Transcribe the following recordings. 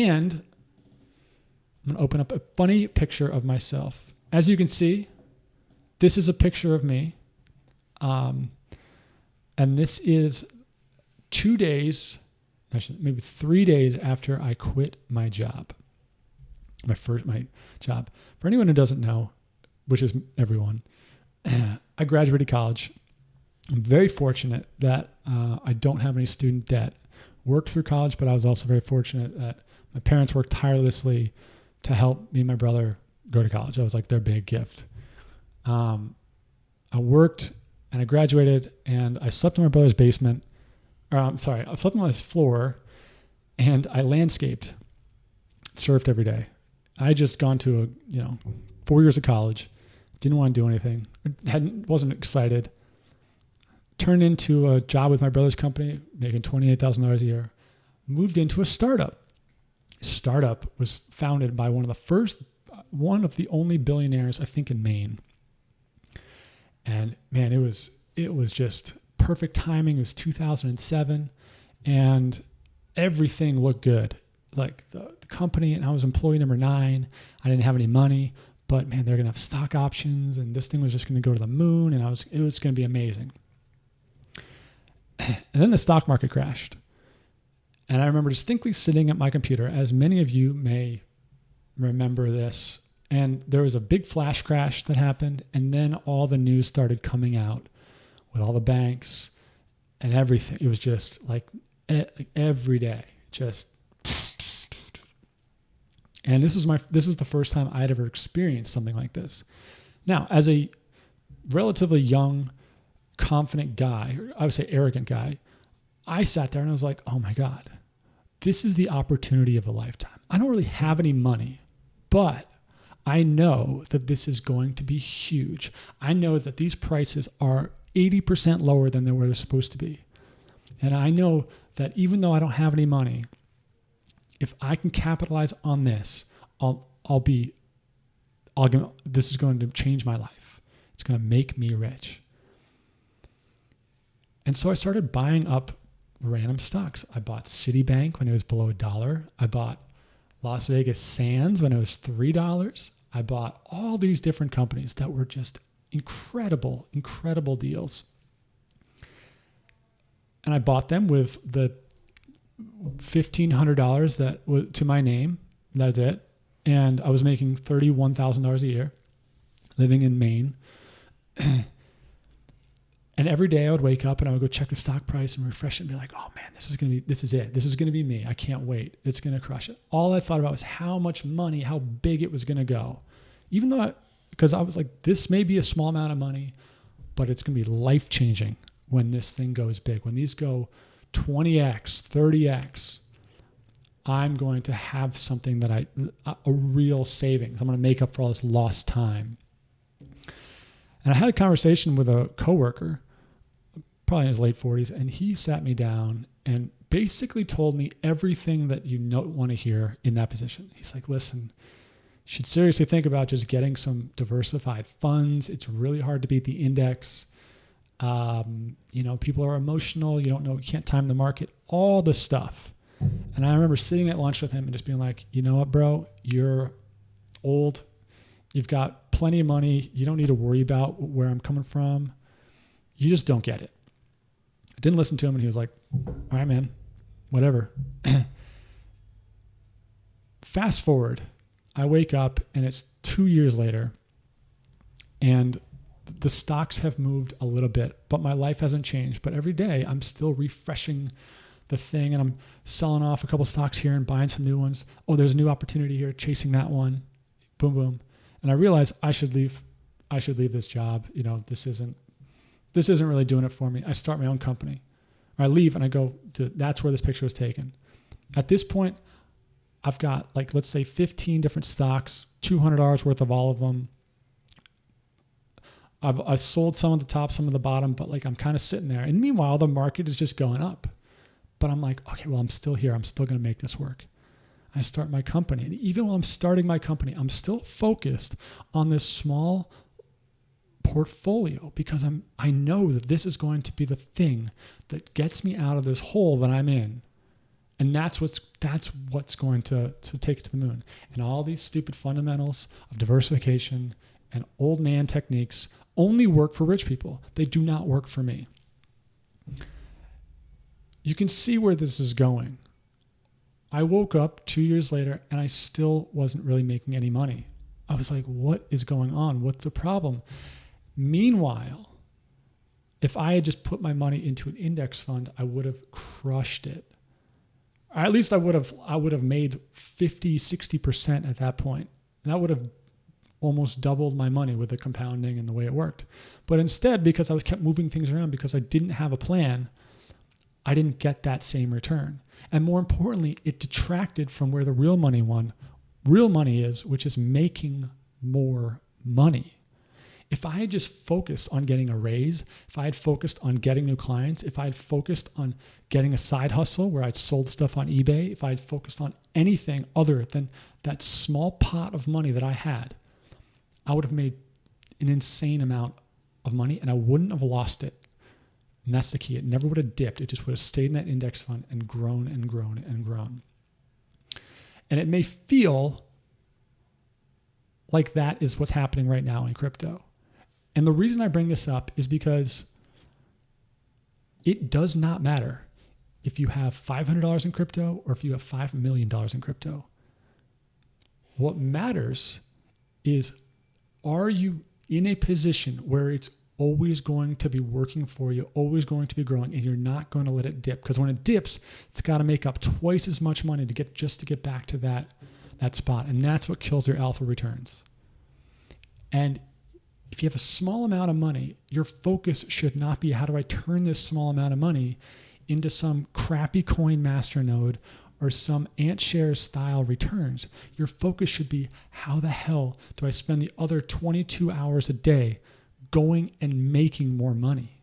And I'm going to open up a funny picture of myself. As you can see, this is a picture of me. And this is 2 days, actually maybe 3 days after I quit my job. My job. For anyone who doesn't know, which is everyone, I graduated college. I'm very fortunate that I don't have any student debt. Worked through college, but I was also very fortunate that my parents worked tirelessly to help me and my brother go to college. I was like their big gift. I worked and I graduated and I slept in my brother's basement. I slept on his floor and I landscaped, surfed every day. I had just gone to 4 years of college, didn't want to do anything, wasn't excited. Turned into a job with my brother's company, making $28,000 a year. Moved into a startup. Startup was founded by one of the only billionaires, I think, in Maine. And man, it was just perfect timing. It was 2007, and everything looked good. Like the company, and I was employee number 9. I didn't have any money, but man, they're gonna have stock options, and this thing was just gonna go to the moon, and it was gonna be amazing. And then the stock market crashed. And I remember distinctly sitting at my computer, as many of you may remember this, and there was a big flash crash that happened, and then all the news started coming out with all the banks and everything. It was just like every day, just. And this was the first time I'd ever experienced something like this. Now, as a relatively young, confident guy, or I would say arrogant guy, I sat there and I was like, oh my God, this is the opportunity of a lifetime. I don't really have any money, but I know that this is going to be huge. I know that these prices are 80% lower than they were supposed to be. And I know that even though I don't have any money, if I can capitalize on this, this is going to change my life. It's going to make me rich. And so I started buying up random stocks. I bought Citibank when it was below $1. I bought Las Vegas Sands when it was $3. I bought all these different companies that were just incredible, incredible deals. And I bought them with the $1,500 that was to my name. That was it. And I was making $31,000 a year living in Maine. And every day I would wake up and I would go check the stock price and refresh it and be like, oh man, this is it. This is going to be me. I can't wait. It's going to crush it. All I thought about was how much money, how big it was going to go. Even though, because I was like, this may be a small amount of money, but it's going to be life-changing when this thing goes big. When these go 20x, 30x, I'm going to have something that a real savings. I'm going to make up for all this lost time. And I had a conversation with a coworker, probably in his late 40s, and he sat me down and basically told me everything that you want to hear in that position. He's like, listen, you should seriously think about just getting some diversified funds. It's really hard to beat the index. People are emotional. You don't know, you can't time the market, all this stuff. And I remember sitting at lunch with him and just being like, you know what, bro, you're old. You've got plenty of money. You don't need to worry about where I'm coming from. You just don't get it. I didn't listen to him, and he was like, all right, man, whatever. Fast forward, I wake up, and it's 2 years later, and the stocks have moved a little bit, but my life hasn't changed. But every day, I'm still refreshing the thing, and I'm selling off a couple stocks here and buying some new ones. Oh, there's a new opportunity here, chasing that one. Boom, boom. And I realized I should leave this job. This isn't really doing it for me. I start my own company. Or I leave and I go to, that's where this picture was taken. At this point, I've got let's say 15 different stocks, $200 worth of all of them. I've sold some at the top, some at the bottom, but I'm kind of sitting there. And meanwhile, the market is just going up. But I'm like, okay, well, I'm still here. I'm still going to make this work. I start my company. And even while I'm starting my company, I'm still focused on this small portfolio because I know that this is going to be the thing that gets me out of this hole that I'm in. And that's what's going to take it to the moon. And all these stupid fundamentals of diversification and old man techniques only work for rich people. They do not work for me. You can see where this is going. I woke up 2 years later and I still wasn't really making any money. I was like, what is going on? What's the problem? Meanwhile, if I had just put my money into an index fund, I would have crushed it. Or at least I would have made 50, 60% at that point. And that would have almost doubled my money with the compounding and the way it worked. But instead, because I kept moving things around, because I didn't have a plan, I didn't get that same return. And more importantly, it detracted from where the real money is, which is making more money. If I had just focused on getting a raise, if I had focused on getting new clients, if I had focused on getting a side hustle where I'd sold stuff on eBay, if I had focused on anything other than that small pot of money that I had, I would have made an insane amount of money and I wouldn't have lost it. And that's the key. It never would have dipped. It just would have stayed in that index fund and grown and grown and grown. And it may feel like that is what's happening right now in crypto. And the reason I bring this up is because it does not matter if you have $500 in crypto or if you have $5 million in crypto. What matters is, are you in a position where it's always going to be working for you, always going to be growing, and you're not going to let it dip? Because when it dips, it's got to make up twice as much money to get back to that spot. And that's what kills your alpha returns. And if you have a small amount of money, your focus should not be, how do I turn this small amount of money into some crappy coin masternode or some AntShares style returns. Your focus should be, how the hell do I spend the other 22 hours a day going and making more money?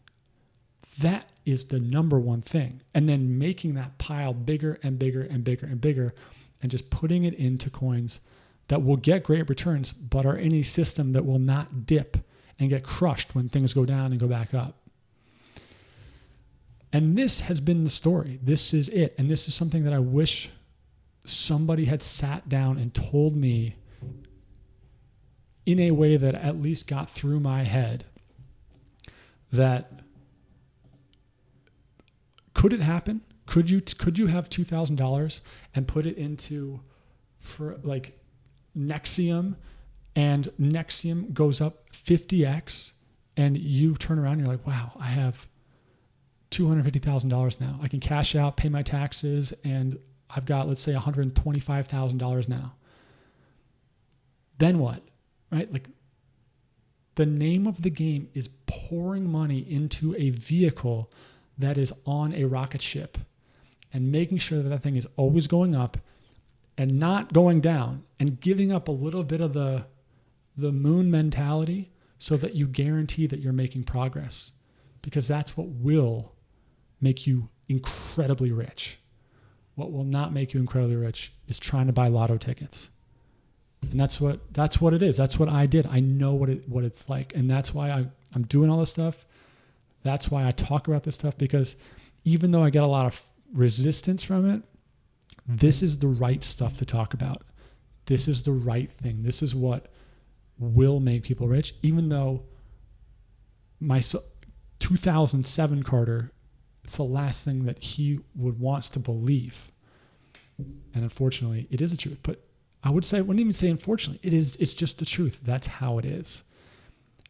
That is the number one thing. And then making that pile bigger and bigger and bigger and bigger, and just putting it into coins that will get great returns, but are in a system that will not dip and get crushed when things go down and go back up. And this has been the story. This is it. And this is something that I wish somebody had sat down and told me in a way that at least got through my head. That could it happen? Could you have $2,000 and put it into, for like, Nexium, and Nexium goes up 50x, and you turn around and you're like, wow, I have $250,000 now. I can cash out, pay my taxes, and I've got, let's say, $125,000 now. Then what? Right? Like, the name of the game is pouring money into a vehicle that is on a rocket ship and making sure that thing is always going up and not going down, and giving up a little bit of the moon mentality so that you guarantee that you're making progress, because that's what will make you incredibly rich. What will not make you incredibly rich is trying to buy lotto tickets. And that's what it is. That's what I did. I know what it's like. And that's why I'm doing all this stuff. That's why I talk about this stuff, because even though I get a lot of resistance from it, this is the right stuff to talk about. This is the right thing. This is what will make people rich. Even though my 2007 Carter, it's the last thing that he wants to believe. And unfortunately, it is the truth. But I would say, I wouldn't even say unfortunately. It's just the truth. That's how it is.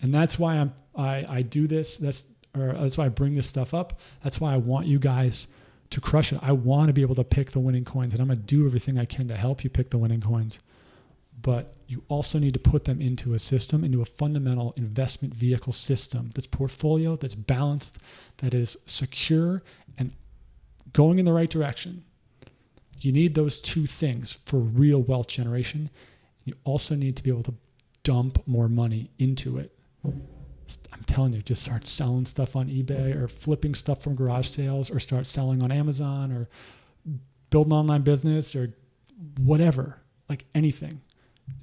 And that's why I do this. That's why I bring this stuff up. That's why I want you guys to crush it. I want to be able to pick the winning coins, and I'm going to do everything I can to help you pick the winning coins. But you also need to put them into a system, into a fundamental investment vehicle system that's portfolio, that's balanced, that is secure and going in the right direction. You need those two things for real wealth generation. You also need to be able to dump more money into it. I'm telling you, just start selling stuff on eBay or flipping stuff from garage sales, or start selling on Amazon, or build an online business, or whatever, like anything.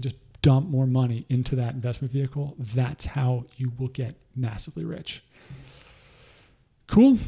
Just dump more money into that investment vehicle. That's how you will get massively rich. Cool.